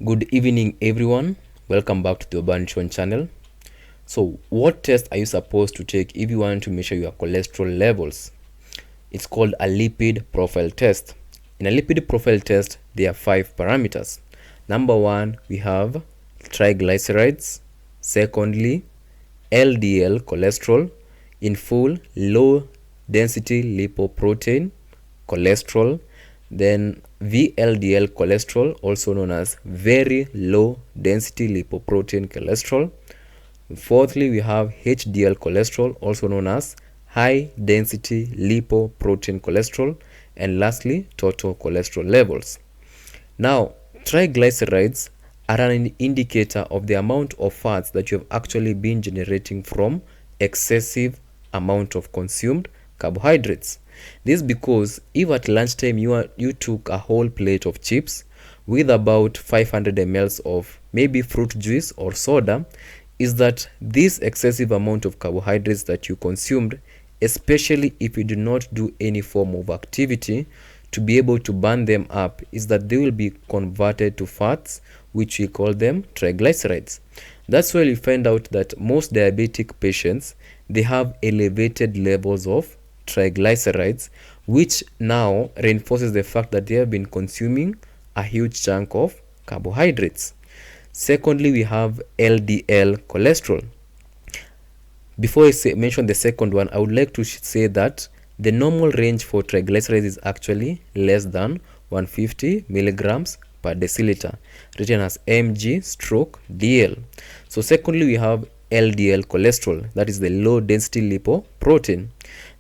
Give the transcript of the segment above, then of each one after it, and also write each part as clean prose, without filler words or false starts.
Good evening, everyone. Welcome back to the Urban Nutrition channel. So, what test are you supposed to take if you want to measure your cholesterol levels? It's called a lipid profile test. In a lipid profile test, there are 5 parameters. Number 1, we have triglycerides. Secondly, LDL cholesterol in full low density lipoprotein cholesterol. Then VLDL cholesterol, also known as very low density lipoprotein cholesterol. Fourthly, we have HDL cholesterol, also known as high density lipoprotein cholesterol. And lastly, total cholesterol levels. Now, triglycerides are an indicator of the amount of fats that you have actually been generating from excessive amount of consumed carbohydrates. This because if at lunchtime you took a whole plate of chips with about 500 ml of maybe fruit juice or soda, is that this excessive amount of carbohydrates that you consumed, especially if you do not do any form of activity to be able to burn them up, is that they will be converted to fats, which we call them triglycerides. That's why you find out that most diabetic patients, they have elevated levels of triglycerides, which now reinforces the fact that they have been consuming a huge chunk of carbohydrates. Secondly, we have LDL cholesterol. Before I mention the second one, I would like to say that the normal range for triglycerides is actually less than 150 milligrams per deciliter, written as mg/dl. So secondly, we have LDL cholesterol, that is the low density lipoprotein.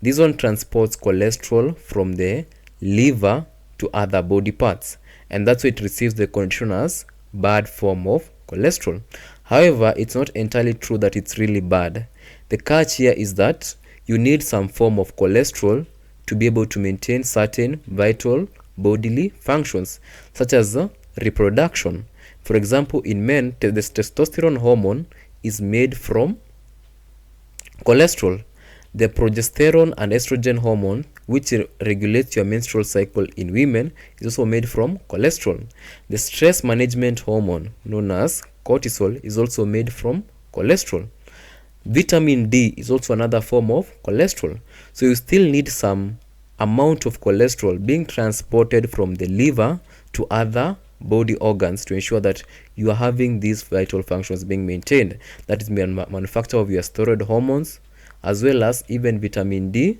This one transports cholesterol from the liver to other body parts, and that's why it receives the condition as bad form of cholesterol. However, it's not entirely true that it's really bad. The catch here is that you need some form of cholesterol to be able to maintain certain vital bodily functions, such as reproduction. For example, in men, the testosterone hormone is made from cholesterol. The progesterone and estrogen hormone, which regulates your menstrual cycle in women, is also made from cholesterol. The stress management hormone, known as cortisol, is also made from cholesterol. Vitamin D is also another form of cholesterol. So you still need some amount of cholesterol being transported from the liver to other body organs to ensure that you are having these vital functions being maintained. That is manufacture of your steroid hormones, as well as even vitamin D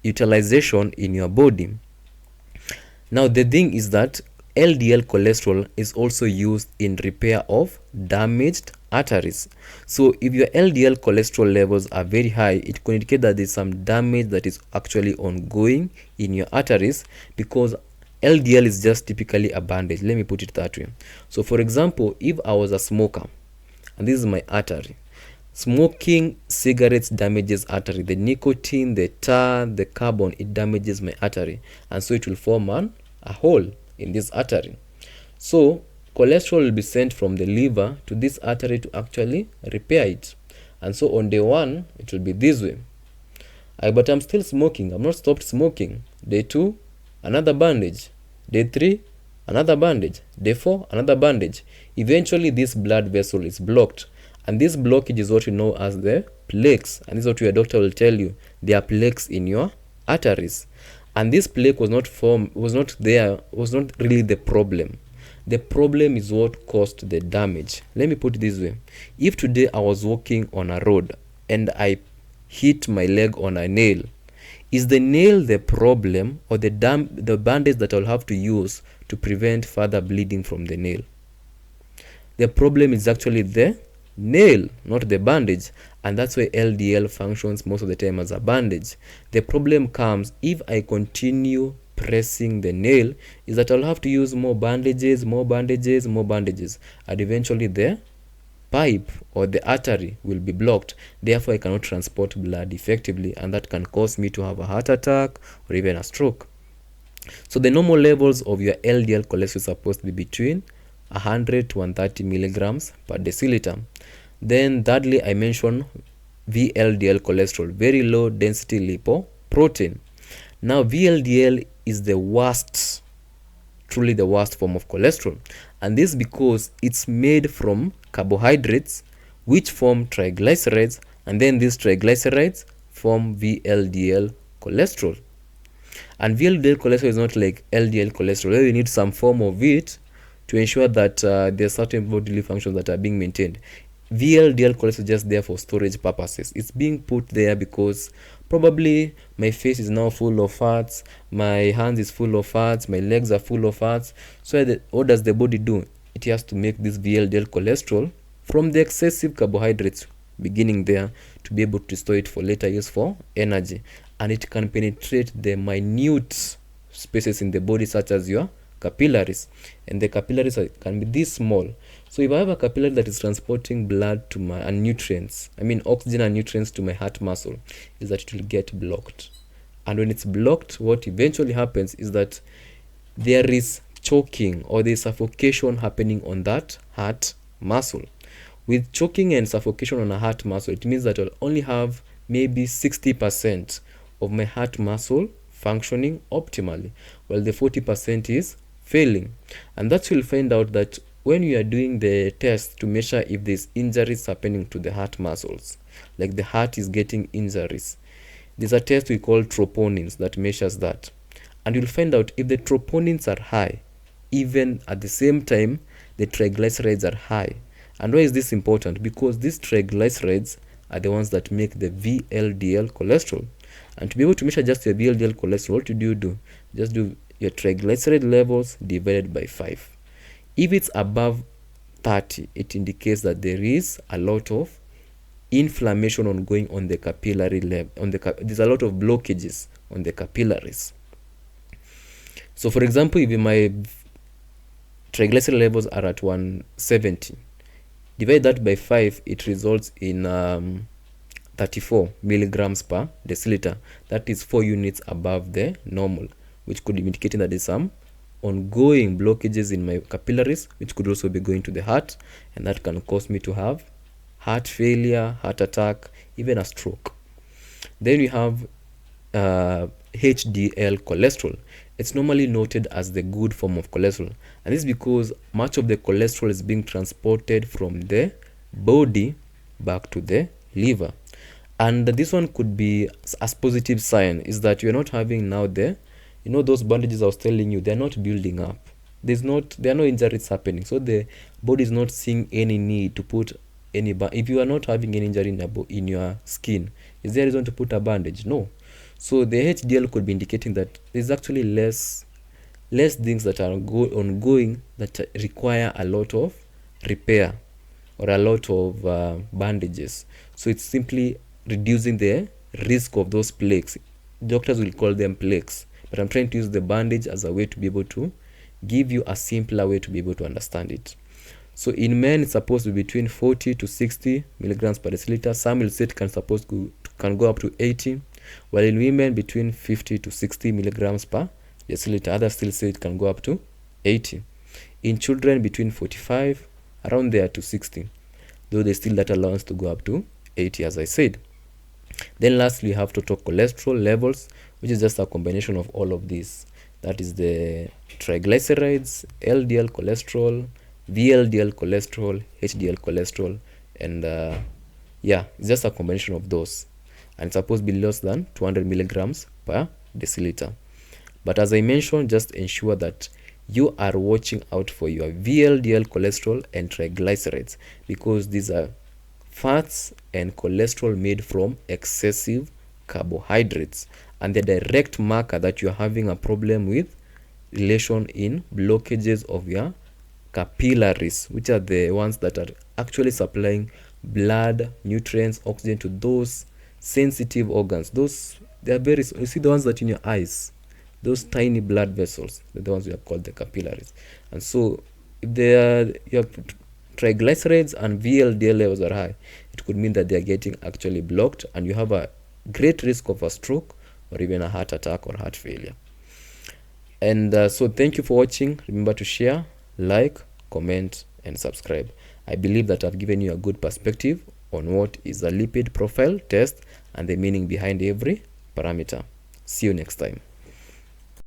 utilization in your body. Now the thing is that LDL cholesterol is also used in repair of damaged arteries. So if your LDL cholesterol levels are very high, it could indicate that there's some damage that is actually ongoing in your arteries, because LDL is just typically a bandage. Let me put it that way. So for example, if I was a smoker and this is my artery, smoking cigarettes damages artery. The nicotine, the tar, the carbon, it damages my artery, and so it will form a hole in this artery. So cholesterol will be sent from the liver to this artery to actually repair it. And so on day 1, it will be this way. But I'm still smoking. I'm not stopped smoking. Day 2, another bandage. Day 3, another bandage. Day 4, another bandage. Eventually, this blood vessel is blocked. And this blockage is what we know as the plaques. And this is what your doctor will tell you. There are plaques in your arteries. And this plaque was not really the problem. The problem is what caused the damage. Let me put it this way. If today I was walking on a road and I hit my leg on a nail, is the nail the problem, or the bandage that I'll have to use to prevent further bleeding from the nail? The problem is actually the nail, not the bandage, and that's why LDL functions most of the time as a bandage. The problem comes if I continue pressing the nail, is that I'll have to use more bandages, and eventually the pipe or the artery will be blocked. Therefore, I cannot transport blood effectively, and that can cause me to have a heart attack or even a stroke. So the normal levels of your LDL cholesterol is supposed to be between 100 to 130 milligrams per deciliter. Then thirdly, I mentioned VLDL cholesterol, very low density lipoprotein. Now VLDL is the worst, truly the worst form of cholesterol, and this because it's made from carbohydrates which form triglycerides, and then these triglycerides form VLDL cholesterol. And VLDL cholesterol is not like LDL cholesterol. You need some form of it to ensure that there are certain bodily functions that are being maintained. VLDL cholesterol is just there for storage purposes. It's being put there because probably my face is now full of fats, my hands is full of fats, my legs are full of fats. So what does the body do? It has to make this VLDL cholesterol from the excessive carbohydrates beginning there to be able to store it for later use for energy. And it can penetrate the minute spaces in the body, such as your capillaries, and the capillaries can be this small. So if I have a capillary that is transporting blood to my and nutrients, oxygen and nutrients to my heart muscle, is that it will get blocked. And when it's blocked, what eventually happens is that there is choking or there is suffocation happening on that heart muscle. With choking and suffocation on a heart muscle, it means that I'll only have maybe 60% of my heart muscle functioning optimally, while the 40% is failing. And that you'll find out that when you are doing the test to measure if there's injuries happening to the heart muscles, like the heart is getting injuries, there's a test we call troponins that measures that. And you'll find out if the troponins are high, even at the same time the triglycerides are high. And why is this important? Because these triglycerides are the ones that make the VLDL cholesterol. And to be able to measure just your VLDL cholesterol, what do you do? Just do your triglyceride levels divided by 5. If it's above 30, it indicates that there is a lot of inflammation ongoing on the capillary level. There's a lot of blockages on the capillaries. So for example, if my triglyceride levels are at 170, divide that by 5, it results in 34 milligrams per deciliter. That is 4 units above the normal, which could be indicating that there's some ongoing blockages in my capillaries, which could also be going to the heart, and that can cause me to have heart failure, heart attack, even a stroke. Then we have HDL cholesterol. It's normally noted as the good form of cholesterol, and this is because much of the cholesterol is being transported from the body back to the liver. And this one could be as positive sign is that you're not having now those bandages I was telling you, they're not building up. There are no injuries happening, so the body is not seeing any need to put any if you are not having any injury in your skin, is there a reason to put a bandage? No. So the HDL could be indicating that there's actually less things that are ongoing that require a lot of repair or a lot of bandages. So it's simply reducing the risk of those plaques. Doctors will call them plaques, but I'm trying to use the bandage as a way to be able to give you a simpler way to be able to understand it. So in men, it's supposed to be between 40 to 60 milligrams per deciliter. Some will say it can go up to 80, while in women between 50 to 60 milligrams per deciliter. Others still say it can go up to 80. In children between 45 around there to 60, though there's still that allowance to go up to 80, as I said. Then lastly, we have total cholesterol levels, which is just a combination of all of these. That is the triglycerides, LDL cholesterol, VLDL cholesterol, HDL cholesterol, and it's just a combination of those. And it's supposed to be less than 200 milligrams per deciliter. But as I mentioned, just ensure that you are watching out for your VLDL cholesterol and triglycerides, because these are fats and cholesterol made from excessive carbohydrates, and the direct marker that you're having a problem with relation in blockages of your capillaries, which are the ones that are actually supplying blood, nutrients, oxygen to those sensitive organs. They are you see the ones that in your eyes, those tiny blood vessels, they're the ones we have called the capillaries. And so if your triglycerides and VLDL levels are high, it could mean that they are getting actually blocked, and you have a great risk of a stroke or even a heart attack or heart failure. And so thank you for watching. Remember to share, like, comment, and subscribe. I believe that I've given you a good perspective on what is a lipid profile test and the meaning behind every parameter. See you next time.